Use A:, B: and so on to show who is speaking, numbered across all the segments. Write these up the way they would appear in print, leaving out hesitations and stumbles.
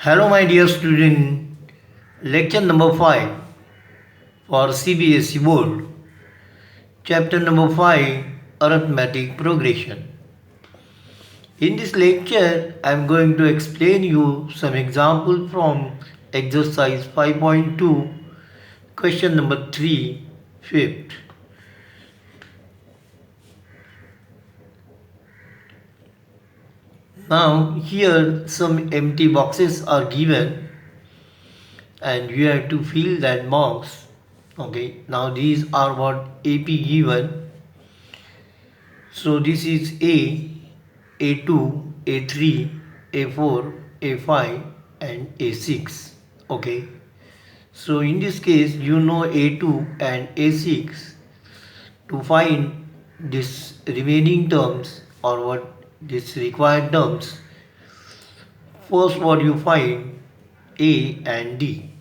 A: Hello, my dear student. Lecture number 5 for CBSE Board. Chapter number 5 Arithmetic Progression. In this lecture, I am going to explain you some examples from exercise 5.2, question number 3, fifth. Now, here some empty boxes are given and you have to fill that box. Okay, now these are what AP given. So this is A2, A3, A4, A5 and A6. Okay. So in this case you know A2 and A6. To find this remaining terms or what this required terms, first what you find A and D.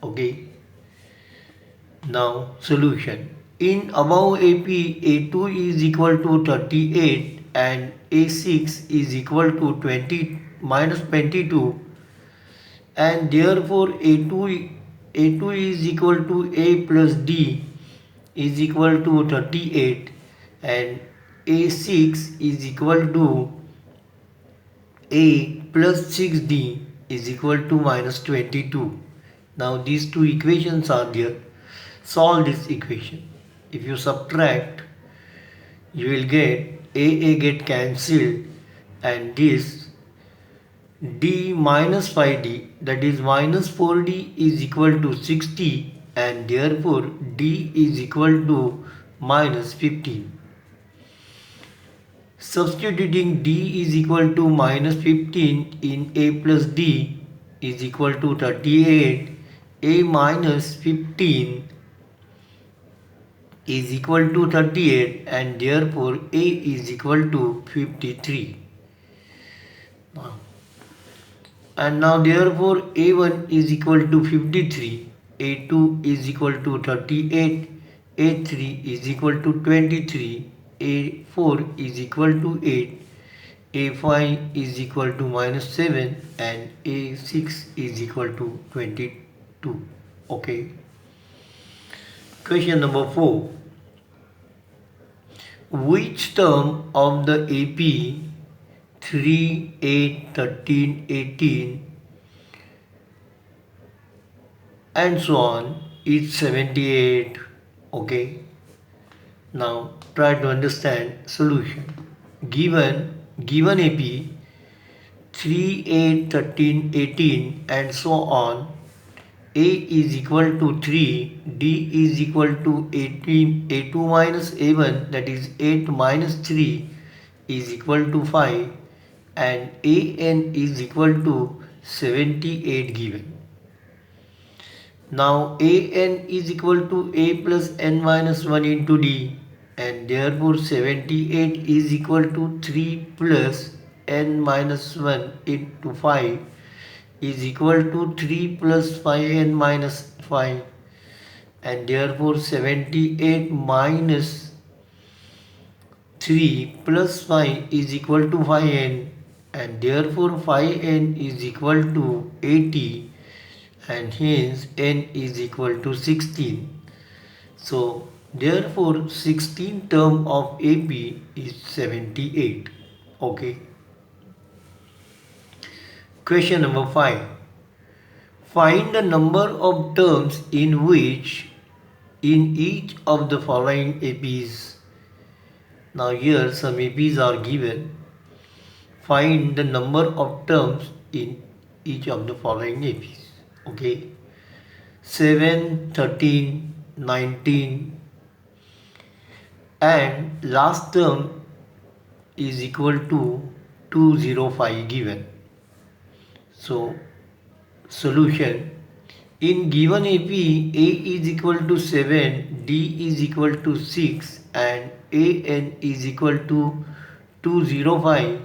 A: Okay. Now solution. In above AP, A2 is equal to 38 and A6 is equal to 20 minus 22, and therefore A2 is equal to A plus D is equal to 38 and A6 is equal to A plus 6D is equal to minus 22. Now these two equations are there. Solve this equation. If you subtract, you will get A get cancelled and this D minus 5D, that is minus 4D is equal to 60 and therefore D is equal to minus 15. Substituting D is equal to minus 15 in A plus D is equal to 38. A minus 15 is equal to 38 and therefore A is equal to 53. And now therefore A1 is equal to 53, A2 is equal to 38, A3 is equal to 23, A4 is equal to 8, A5 is equal to minus 7 and A6 is equal to 22. Okay. Question number 4. Which term of the AP 3, 8, 13, 18 and so on is 78? Okay. Now try to understand solution. Given AP 3, 8, 13, 18 and so on, A is equal to 3, D is equal to 18, A2 minus A1, that is 8 minus 3 is equal to 5 and AN is equal to 78 given. Now AN is equal to A plus N minus 1 into D and therefore 78 is equal to 3 plus N minus 1 into 5 is equal to 3 plus 5n minus 5 and therefore 78 minus 3 plus 5 is equal to 5n and therefore 5n is equal to 80 and hence n is equal to 16. So therefore 16 term of AP is 78. Okay. Question number 5. Find the number of terms in which in each of the following APs. Now here some APs are given. Find the number of terms in each of the following APs. Okay. 7, 13, 19 and last term is equal to 205 given. So solution. In given AP, A is equal to 7, D is equal to 6 and AN is equal to 205.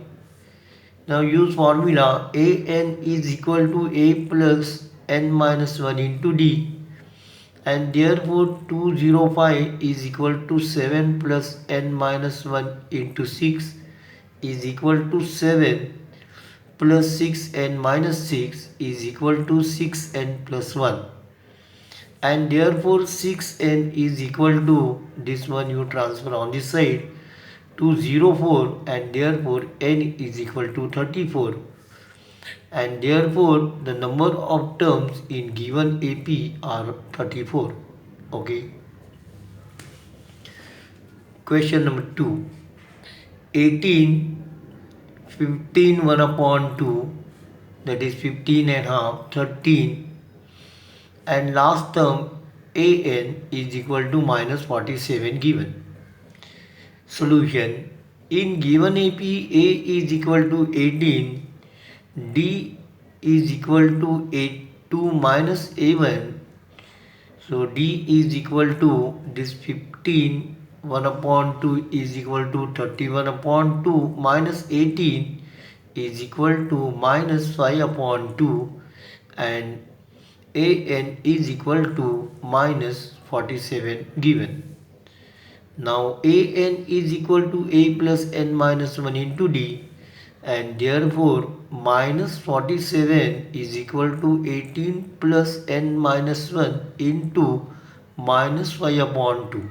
A: Now use formula. AN is equal to A plus N minus 1 into D and therefore 205 is equal to 7 plus N minus 1 into 6 is equal to 7 plus 6n minus 6 is equal to 6n plus 1, and therefore 6n is equal to, this one you transfer on this side, to 04, and therefore n is equal to 34, and therefore the number of terms in given AP are 34. Okay. Question number 2. 18, 15, 1 upon 2, that is 15 and half, 13, and last term an is equal to minus 47 given. Solution. In given AP, A is equal to 18, D is equal to 2 minus A1. So D is equal to this 15, 1 upon 2 is equal to 31 upon 2 minus 18 is equal to minus 5 upon 2, and an is equal to minus 47 given. Now an is equal to a plus n minus 1 into d, and therefore minus 47 is equal to 18 plus n minus 1 into minus 5 upon 2.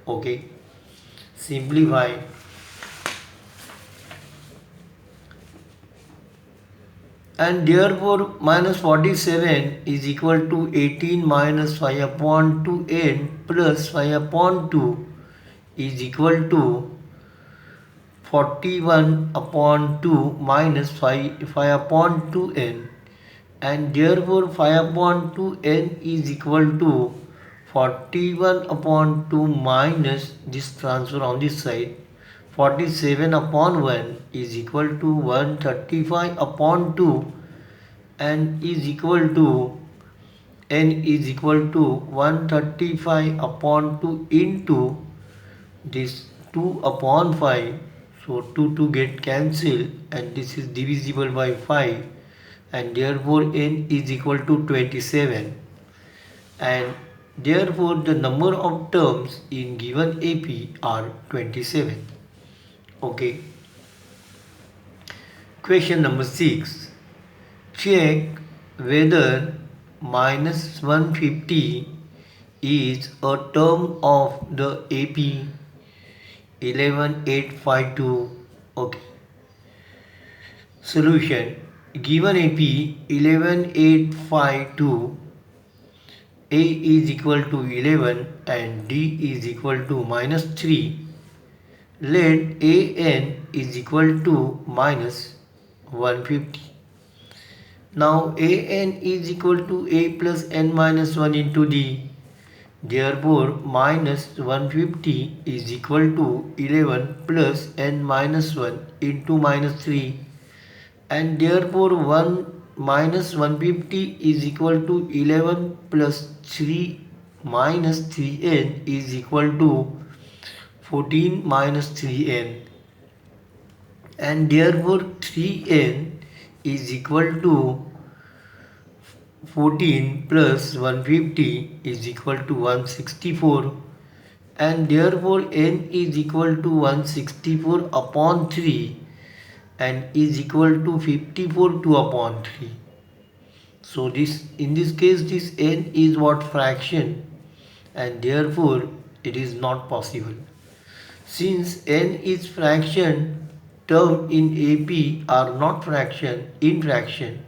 A: Okay, simplify. And therefore minus 47 is equal to 18 minus 5 upon 2n plus 5 upon 2 is equal to 41 upon 2 minus 5 upon 2n, and therefore 5 upon 2n is equal to 41 upon 2 minus this transfer on this side, 47 upon 1 is equal to 135 upon 2, and is equal to n is equal to 135 upon 2 into this 2 upon 5. So 2 get cancelled, and this is divisible by 5, and therefore n is equal to 27, and therefore the number of terms in given AP are 27. Okay. Question number 6. Check whether minus 150 is a term of the AP 11852. Okay. Solution. Given AP 11852, A is equal to 11 and D is equal to minus 3. Let an is equal to minus 150. Now an is equal to a plus n minus 1 into d. Therefore minus 150 is equal to 11 plus n minus 1 into minus 3, and therefore 1 minus 150 is equal to 11 plus 3 minus 3n is equal to 14 minus 3n, and therefore 3n is equal to 14 plus 150 is equal to 164, and therefore n is equal to 164 upon 3 and is equal to 54 2 upon 3. So this, in this case, this n is what? Fraction, and therefore it is not possible. Since n is fraction, term in AP are not fraction in fraction,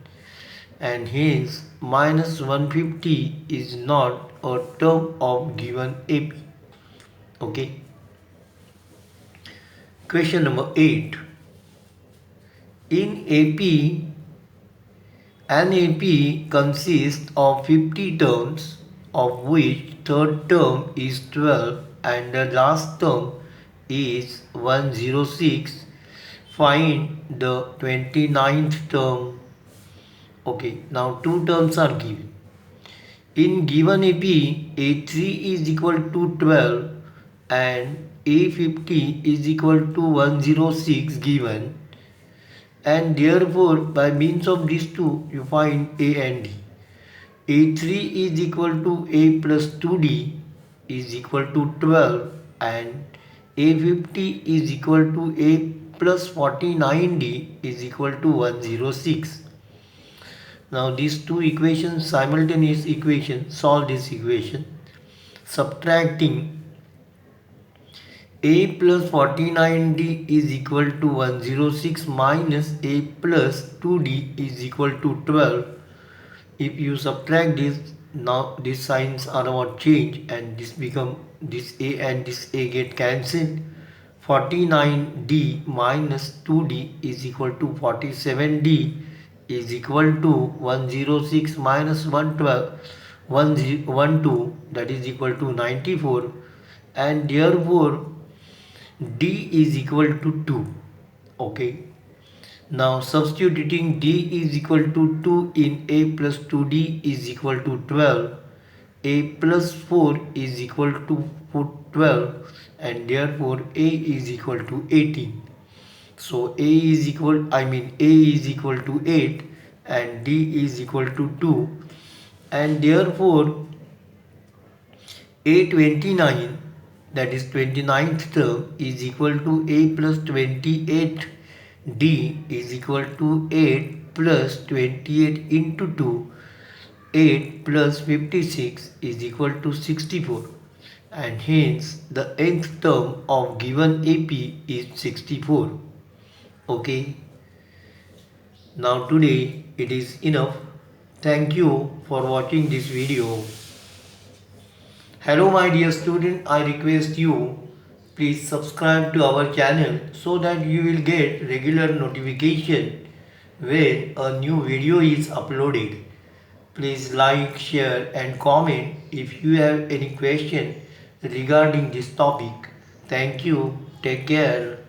A: and hence minus 150 is not a term of given AP. Okay. Question number 8. In AP, an AP consists of 50 terms, of which third term is 12 and the last term is 106. Find the 29th term. Okay, now two terms are given. In given AP, A3 is equal to 12 and A50 is equal to 106 given, and therefore by means of these two you find A and D. A3 is equal to A plus 2D is equal to 12, and A50 is equal to A plus 49D is equal to 106. Now these two equations, simultaneous equation, solve this equation. Subtracting a plus 49D is equal to 106 minus a plus 2D is equal to 12. If you subtract this, now these signs are about change and this a and this a get cancelled. 49D minus 2D is equal to 47D is equal to 106 minus 112, that is equal to 94, and therefore D is equal to 2. Okay. Now substituting D is equal to 2 in a plus 2D is equal to 12. A plus 4 is equal to 12 and therefore A is equal to 18. So A is equal to 8 and D is equal to 2, and therefore A29, that is 29th term, is equal to A plus 28 D is equal to 8 plus 28 into 2. 8 plus 56 is equal to 64, and hence the nth term of given AP is 64. Okay. Now today it is enough. Thank you for watching this video. Hello my dear student, I request you please subscribe to our channel so that you will get regular notification when a new video is uploaded. Please like, share and comment if you have any question regarding this topic. Thank you. Take care.